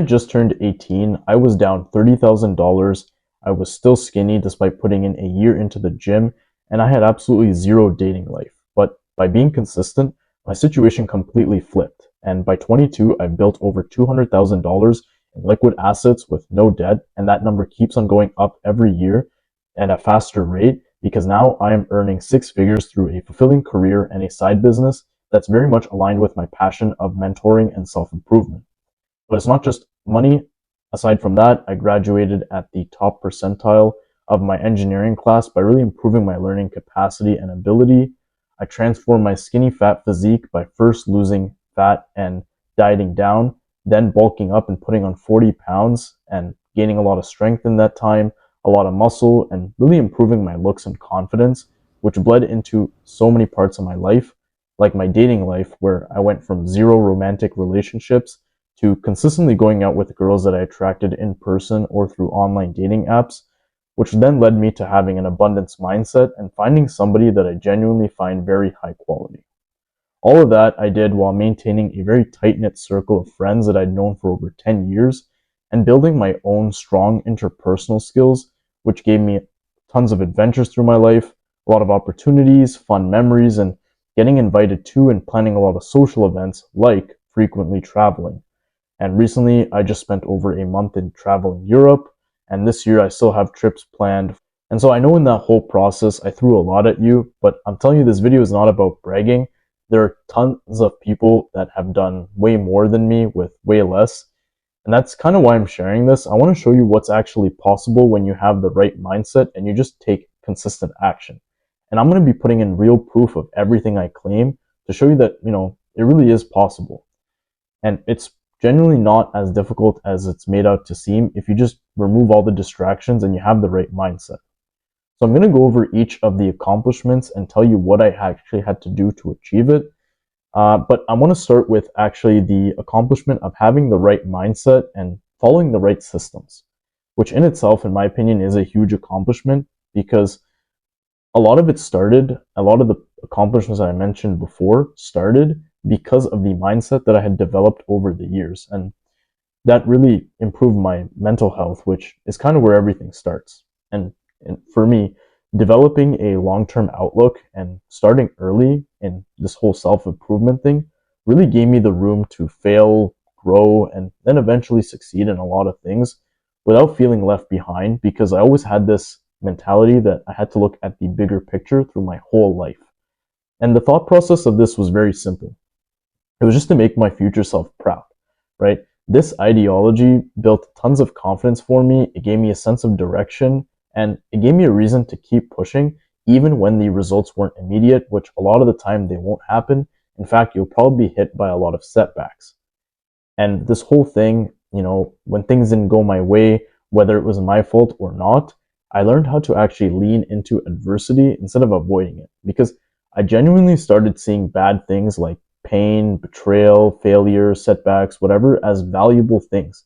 I just turned 18, I was down $30,000. I was still skinny despite putting in a year into the gym, and I had absolutely zero dating life. But by being consistent, my situation completely flipped. And by 22, I've built over $200,000 in liquid assets with no debt, and that number keeps on going up every year at a faster rate because now I am earning six figures through a fulfilling career and a side business that's very much aligned with my passion of mentoring and self improvement. But it's not just money. Aside from that, I graduated at the top percentile of my engineering class by really improving my learning capacity and ability. I transformed my skinny fat physique by first losing fat and dieting down, then bulking up and putting on 40 pounds and gaining a lot of strength in that time, a lot of muscle, and really improving my looks and confidence, which bled into so many parts of my life, like my dating life, where I went from zero romantic relationships to consistently going out with girls that I attracted in person or through online dating apps, which then led me to having an abundance mindset and finding somebody that I genuinely find very high quality. All of that I did while maintaining a very tight knit circle of friends that I'd known for over 10 years and building my own strong interpersonal skills, which gave me tons of adventures through my life, a lot of opportunities, fun memories, and getting invited to and planning a lot of social events like frequently traveling. And recently, I just spent over a month in traveling Europe, and this year I still have trips planned. And so I know in that whole process, I threw a lot at you, but I'm telling you, this video is not about bragging. There are tons of people that have done way more than me with way less. And that's kind of why I'm sharing this. I want to show you what's actually possible when you have the right mindset and you just take consistent action. And I'm going to be putting in real proof of everything I claim to show you that, it really is possible. And it's genuinely not as difficult as it's made out to seem if you just remove all the distractions and you have the right mindset. So I'm going to go over each of the accomplishments and tell you what I actually had to do to achieve it. But I want to start with actually the accomplishment of having the right mindset and following the right systems, which in itself, in my opinion, is a huge accomplishment because a lot of the accomplishments I mentioned before started because of the mindset that I had developed over the years. And that really improved my mental health, which is kind of where everything starts. And for me, developing a long term outlook and starting early in this whole self improvement thing really gave me the room to fail, grow, and then eventually succeed in a lot of things without feeling left behind because I always had this mentality that I had to look at the bigger picture through my whole life. And the thought process of this was very simple. It was just to make my future self proud, right? This ideology built tons of confidence for me. It gave me a sense of direction and it gave me a reason to keep pushing even when the results weren't immediate, which a lot of the time they won't happen. In fact, you'll probably be hit by a lot of setbacks. And this whole thing, when things didn't go my way, whether it was my fault or not, I learned how to actually lean into adversity instead of avoiding it because I genuinely started seeing bad things like pain, betrayal, failure, setbacks, whatever, as valuable things.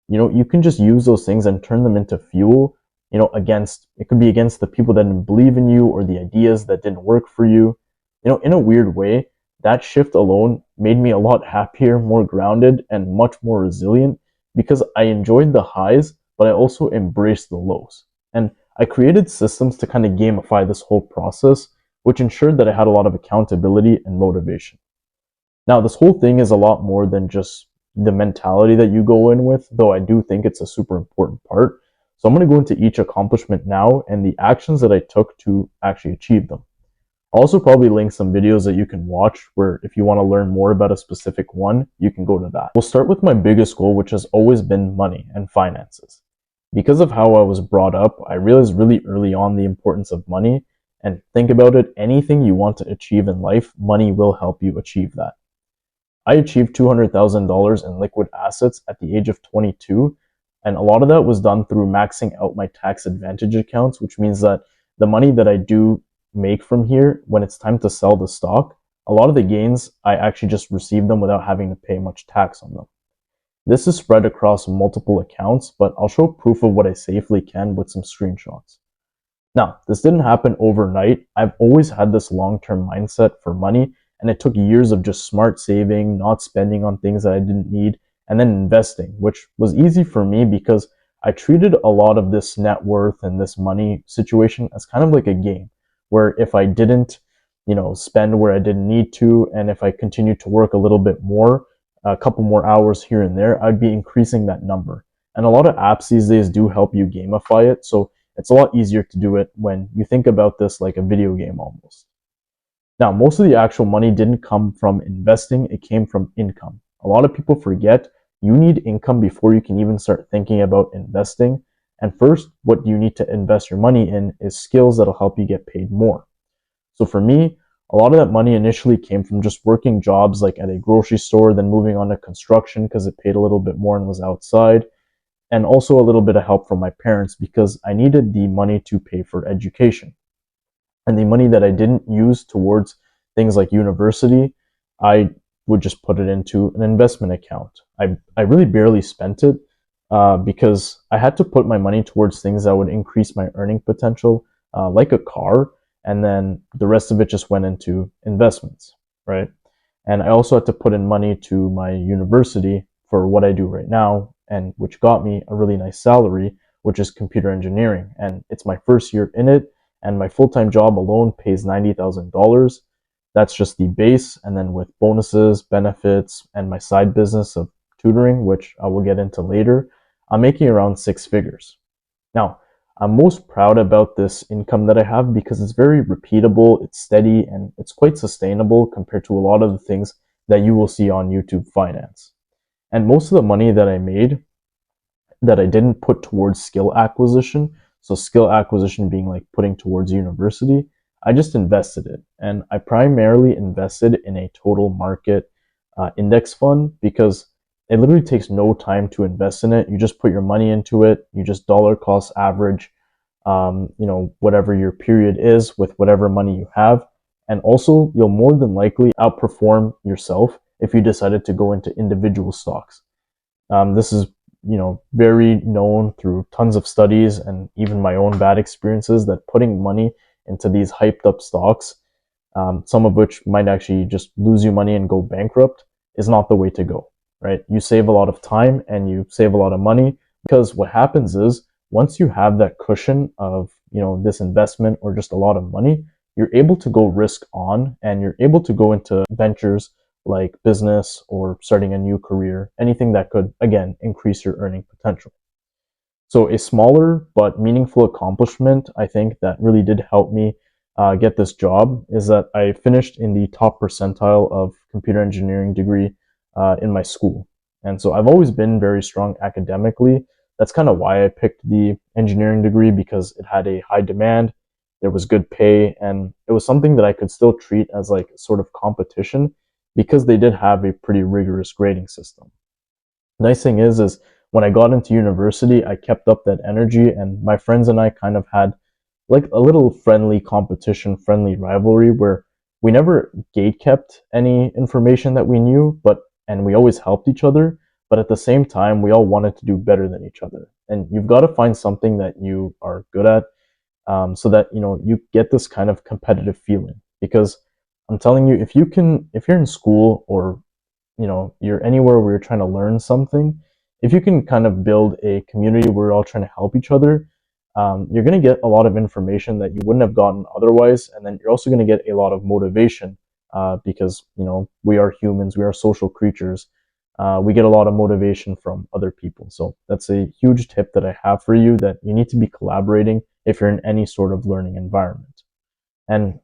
You can just use those things and turn them into fuel, it could be against the people that didn't believe in you or the ideas that didn't work for you. In a weird way, that shift alone made me a lot happier, more grounded, and much more resilient because I enjoyed the highs, but I also embraced the lows. And I created systems to kind of gamify this whole process, which ensured that I had a lot of accountability and motivation. Now, this whole thing is a lot more than just the mentality that you go in with, though I do think it's a super important part. So I'm going to go into each accomplishment now and the actions that I took to actually achieve them. I'll also probably link some videos that you can watch where if you want to learn more about a specific one, you can go to that. We'll start with my biggest goal, which has always been money and finances. Because of how I was brought up, I realized really early on the importance of money. And think about it, anything you want to achieve in life, money will help you achieve that. I achieved $200,000 in liquid assets at the age of 22, and a lot of that was done through maxing out my tax advantage accounts, which means that the money that I do make from here, when it's time to sell the stock, a lot of the gains, I actually just receive them without having to pay much tax on them. This is spread across multiple accounts, but I'll show proof of what I safely can with some screenshots. Now, this didn't happen overnight. I've always had this long-term mindset for money, and it took years of just smart saving, not spending on things that I didn't need, and then investing, which was easy for me because I treated a lot of this net worth and this money situation as kind of like a game where if I didn't, spend where I didn't need to, and if I continued to work a little bit more, a couple more hours here and there, I'd be increasing that number. And a lot of apps these days do help you gamify it. So it's a lot easier to do it when you think about this like a video game almost. Now, most of the actual money didn't come from investing, it came from income. A lot of people forget you need income before you can even start thinking about investing. And first, what you need to invest your money in is skills that'll help you get paid more. So for me, a lot of that money initially came from just working jobs like at a grocery store, then moving on to construction because it paid a little bit more and was outside, and also a little bit of help from my parents because I needed the money to pay for education. And the money that I didn't use towards things like university, I would just put it into an investment account. I really barely spent it because I had to put my money towards things that would increase my earning potential, like a car, and then the rest of it just went into investments, right? And I also had to put in money to my university for what I do right now, and which got me a really nice salary, which is computer engineering. And it's my first year in it, and my full-time job alone pays $90,000. That's just the base, and then with bonuses, benefits, and my side business of tutoring, which I will get into later, I'm making around six figures. Now, I'm most proud about this income that I have because it's very repeatable, it's steady, and it's quite sustainable compared to a lot of the things that you will see on YouTube Finance. And most of the money that I made that I didn't put towards skill acquisition, so skill acquisition being like putting towards university, I just invested it. And I primarily invested in a total market index fund because it literally takes no time to invest in it. You just put your money into it, you just dollar cost average, whatever your period is with whatever money you have. And also, you'll more than likely outperform yourself if you decided to go into individual stocks. This is, very known through tons of studies and even my own bad experiences that putting money into these hyped up stocks, some of which might actually just lose you money and go bankrupt, is not the way to go, right? You save a lot of time and you save a lot of money because what happens is once you have that cushion of, this investment or just a lot of money, you're able to go risk on and you're able to go into ventures like business or starting a new career, anything that could, again, increase your earning potential. So, a smaller but meaningful accomplishment, I think, that really did help me get this job is that I finished in the top percentile of computer engineering degree in my school. And so I've always been very strong academically. That's kind of why I picked the engineering degree because it had a high demand, there was good pay, and it was something that I could still treat as like sort of competition because they did have a pretty rigorous grading system. Nice thing is when I got into university, I kept up that energy, and my friends and I kind of had like a little friendly competition, friendly rivalry where we never gate kept any information that we knew, and we always helped each other. But at the same time, we all wanted to do better than each other. And you've got to find something that you are good at, so that you get this kind of competitive feeling. Because I'm telling you, if you're in school or you're anywhere where you're trying to learn something, if you can kind of build a community where we're all trying to help each other, you're going to get a lot of information that you wouldn't have gotten otherwise, and then you're also going to get a lot of motivation because we are humans, we are social creatures. We get a lot of motivation from other people. So that's a huge tip that I have for you, that you need to be collaborating if you're in any sort of learning environment. And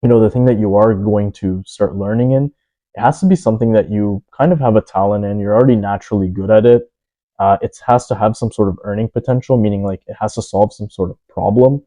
the thing that you are going to start learning in, it has to be something that you kind of have a talent in. You're already naturally good at it. It has to have some sort of earning potential, meaning like it has to solve some sort of problem,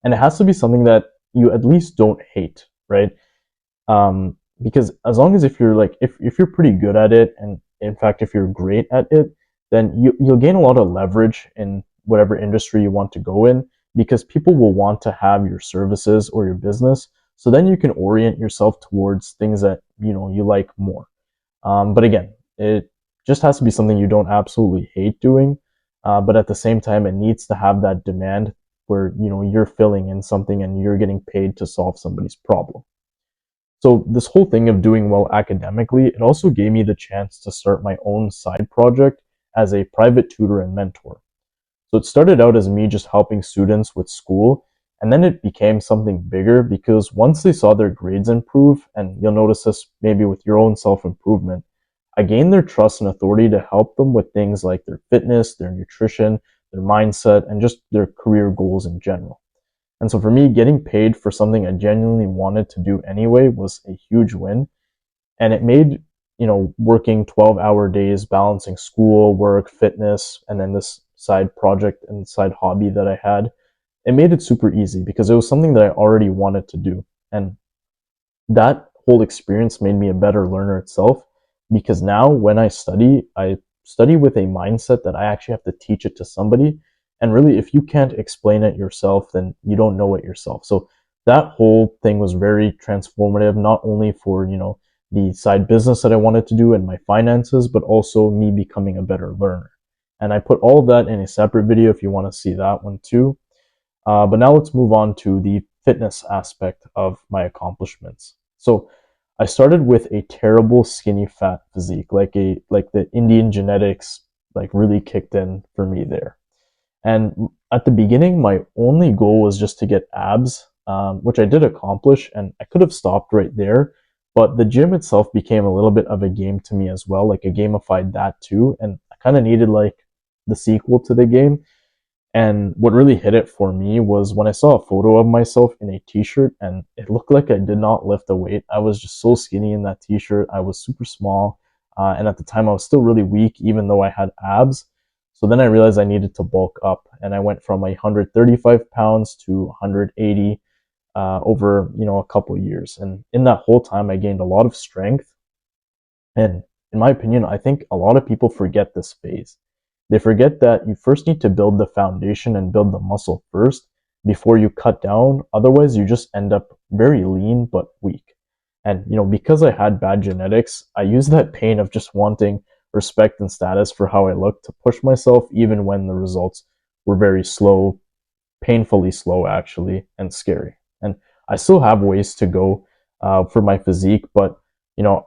and it has to be something that you at least don't hate, right? Because as long as if you're like if you're pretty good at it, and in fact if you're great at it, then you'll gain a lot of leverage in whatever industry you want to go in, because people will want to have your services or your business. So then you can orient yourself towards things that you like more. But again, it just has to be something you don't absolutely hate doing, but at the same time, it needs to have that demand where you're filling in something and you're getting paid to solve somebody's problem. So this whole thing of doing well academically, it also gave me the chance to start my own side project as a private tutor and mentor. So it started out as me just helping students with school, and then it became something bigger because once they saw their grades improve, and you'll notice this maybe with your own self improvement, I gained their trust and authority to help them with things like their fitness, their nutrition, their mindset, and just their career goals in general. And so for me, getting paid for something I genuinely wanted to do anyway was a huge win. And it made, working 12-hour days, balancing school, work, fitness, and then this side project and side hobby that I had, it made it super easy because it was something that I already wanted to do. And that whole experience made me a better learner itself because now when I study with a mindset that I actually have to teach it to somebody. And really, if you can't explain it yourself, then you don't know it yourself. So that whole thing was very transformative, not only for, the side business that I wanted to do and my finances, but also me becoming a better learner. And I put all of that in a separate video if you want to see that one too. But now let's move on to the fitness aspect of my accomplishments. So I started with a terrible skinny fat physique, like the Indian genetics like really kicked in for me there. And at the beginning, my only goal was just to get abs, which I did accomplish, and I could have stopped right there. But the gym itself became a little bit of a game to me as well. Like I gamified that too, and I kind of needed like the sequel to the game. And what really hit it for me was when I saw a photo of myself in a t-shirt and it looked like I did not lift a weight. I was just so skinny in that t-shirt. I was super small. And at the time I was still really weak, even though I had abs. So then I realized I needed to bulk up and I went from 135 pounds to 180 over, a couple of years. And in that whole time, I gained a lot of strength. And in my opinion, I think a lot of people forget this phase. They forget that you first need to build the foundation and build the muscle first before you cut down. Otherwise, you just end up very lean but weak. And, because I had bad genetics, I used that pain of just wanting respect and status for how I looked to push myself, even when the results were very slow, painfully slow actually, and scary. And I still have ways to go for my physique, but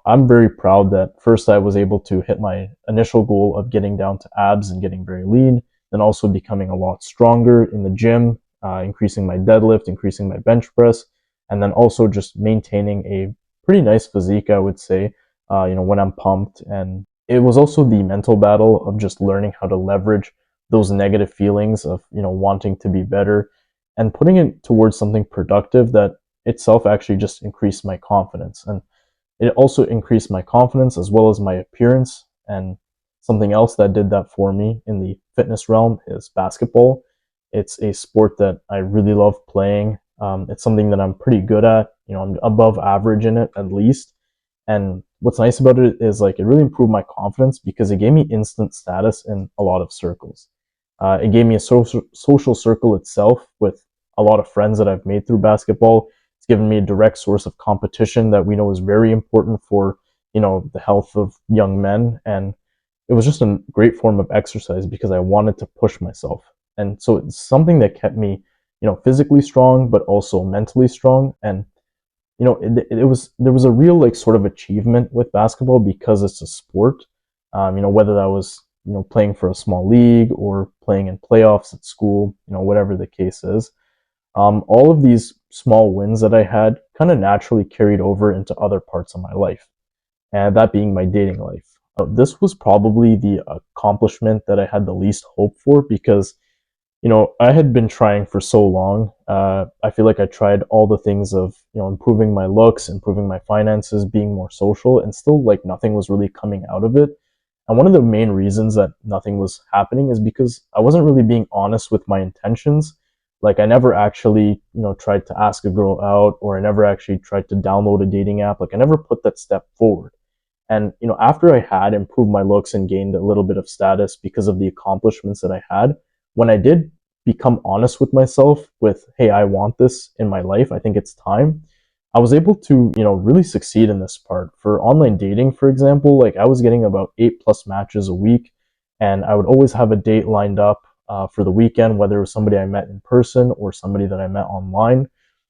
I'm very proud that first I was able to hit my initial goal of getting down to abs and getting very lean, then also becoming a lot stronger in the gym, increasing my deadlift, increasing my bench press, and then also just maintaining a pretty nice physique, I would say, when I'm pumped. And it was also the mental battle of just learning how to leverage those negative feelings of, wanting to be better and putting it towards something productive that itself actually just increased my confidence. And it also increased my confidence as well as my appearance. And something else that did that for me in the fitness realm is basketball. It's a sport that I really love playing. It's something that I'm pretty good at. I'm above average in it at least. And what's nice about it is like it really improved my confidence because it gave me instant status in a lot of circles. It gave me a social circle itself with a lot of friends that I've made through basketball. It's given me a direct source of competition that we know is very important for, the health of young men. And it was just a great form of exercise because I wanted to push myself. And so it's something that kept me, physically strong, but also mentally strong. And, there was a real like sort of achievement with basketball because it's a sport. Whether that was, playing for a small league or playing in playoffs at school, whatever the case is. All of these small wins that I had kind of naturally carried over into other parts of my life, and that being my dating life. This was probably the accomplishment that I had the least hope for because, I had been trying for so long. I feel like I tried all the things of, improving my looks, improving my finances, being more social, and still like nothing was really coming out of it. And one of the main reasons that nothing was happening is because I wasn't really being honest with my intentions. Like I never actually, tried to ask a girl out, or I never actually tried to download a dating app. Like I never put that step forward. And, after I had improved my looks and gained a little bit of status because of the accomplishments that I had, when I did become honest with myself with, hey, I want this in my life, I think it's time, I was able to, really succeed in this part. For online dating, for example, like I was getting about 8+ matches a week, and I would always have a date lined up for the weekend, whether it was somebody I met in person or somebody that I met online.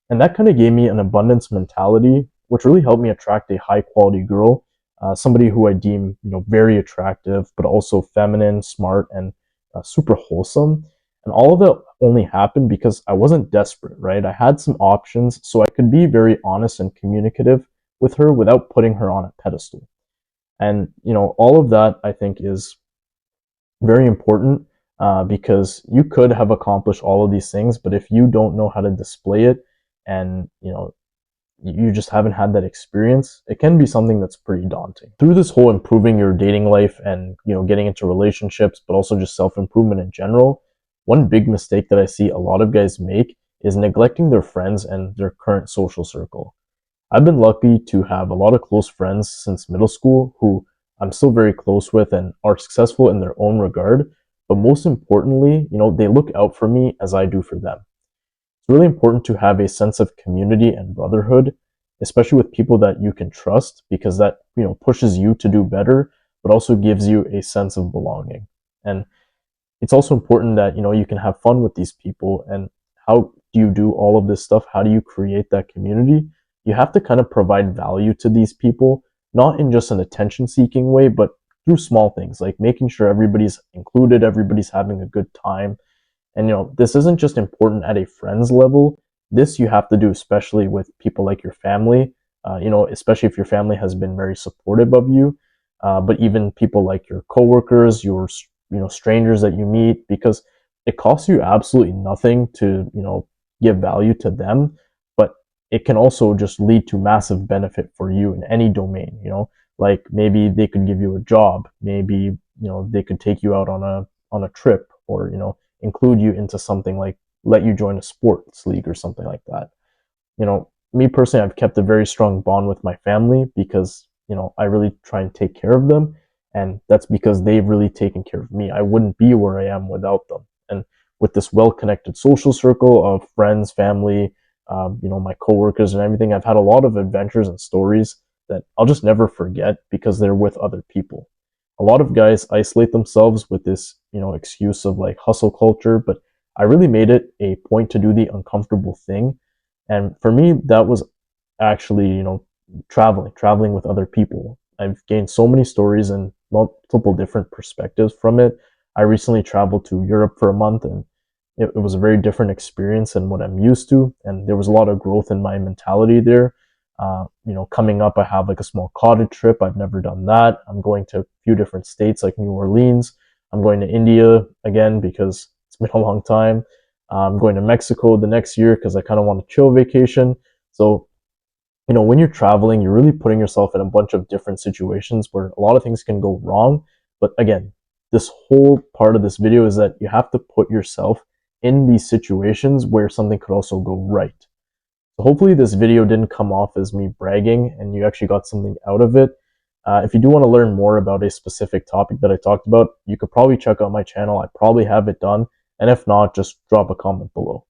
And that kind of gave me an abundance mentality which really helped me attract a high quality girl, somebody who I deem very attractive, but also feminine, smart, and super wholesome. And all of it only happened because I wasn't desperate, right? I had some options, so I could be very honest and communicative with her without putting her on a pedestal. And all of that I think is very important, because you could have accomplished all of these things, but if you don't know how to display it, and you just haven't had that experience, it can be something that's pretty daunting. Through this whole improving your dating life and getting into relationships, but also just self-improvement in general, one big mistake that I see a lot of guys make is neglecting their friends and their current social circle. I've been lucky to have a lot of close friends since middle school who I'm still very close with and are successful in their own regard. But most importantly, they look out for me as I do for them. It's really important to have a sense of community and brotherhood, especially with people that you can trust, because that, pushes you to do better, but also gives you a sense of belonging. And it's also important that you can have fun with these people. And how do you do all of this stuff? How do you create that community? You have to kind of provide value to these people, not in just an attention seeking way, but through small things like making sure everybody's included, everybody's having a good time. And this isn't just important at a friends level. This you have to do especially with people like your family. Especially if your family has been very supportive of you. But even people like your coworkers, your strangers that you meet, because it costs you absolutely nothing to give value to them, but it can also just lead to massive benefit for you in any domain. Like maybe they could give you a job, maybe they could take you out on a trip, or include you into something like let you join a sports league or something like that. Me personally, I've kept a very strong bond with my family because, I really try and take care of them. And that's because they've really taken care of me. I wouldn't be where I am without them. And with this well connected social circle of friends, family, my coworkers and everything, I've had a lot of adventures and stories that I'll just never forget because they're with other people. A lot of guys isolate themselves with this, excuse of like hustle culture, but I really made it a point to do the uncomfortable thing. And for me, that was actually, traveling with other people. I've gained so many stories and multiple different perspectives from it. I recently traveled to Europe for a month, and it was a very different experience than what I'm used to. And there was a lot of growth in my mentality there. Coming up, I have like a small cottage trip. I've never done that. I'm going to a few different states like New Orleans. I'm going to India again because it's been a long time. I'm going to Mexico the next year because I kind of want a chill vacation. So, when you're traveling, you're really putting yourself in a bunch of different situations where a lot of things can go wrong. But again, this whole part of this video is that you have to put yourself in these situations where something could also go right. So hopefully this video didn't come off as me bragging and you actually got something out of it. If you do want to learn more about a specific topic that I talked about, you could probably check out my channel. I probably have it done. And if not, just drop a comment below.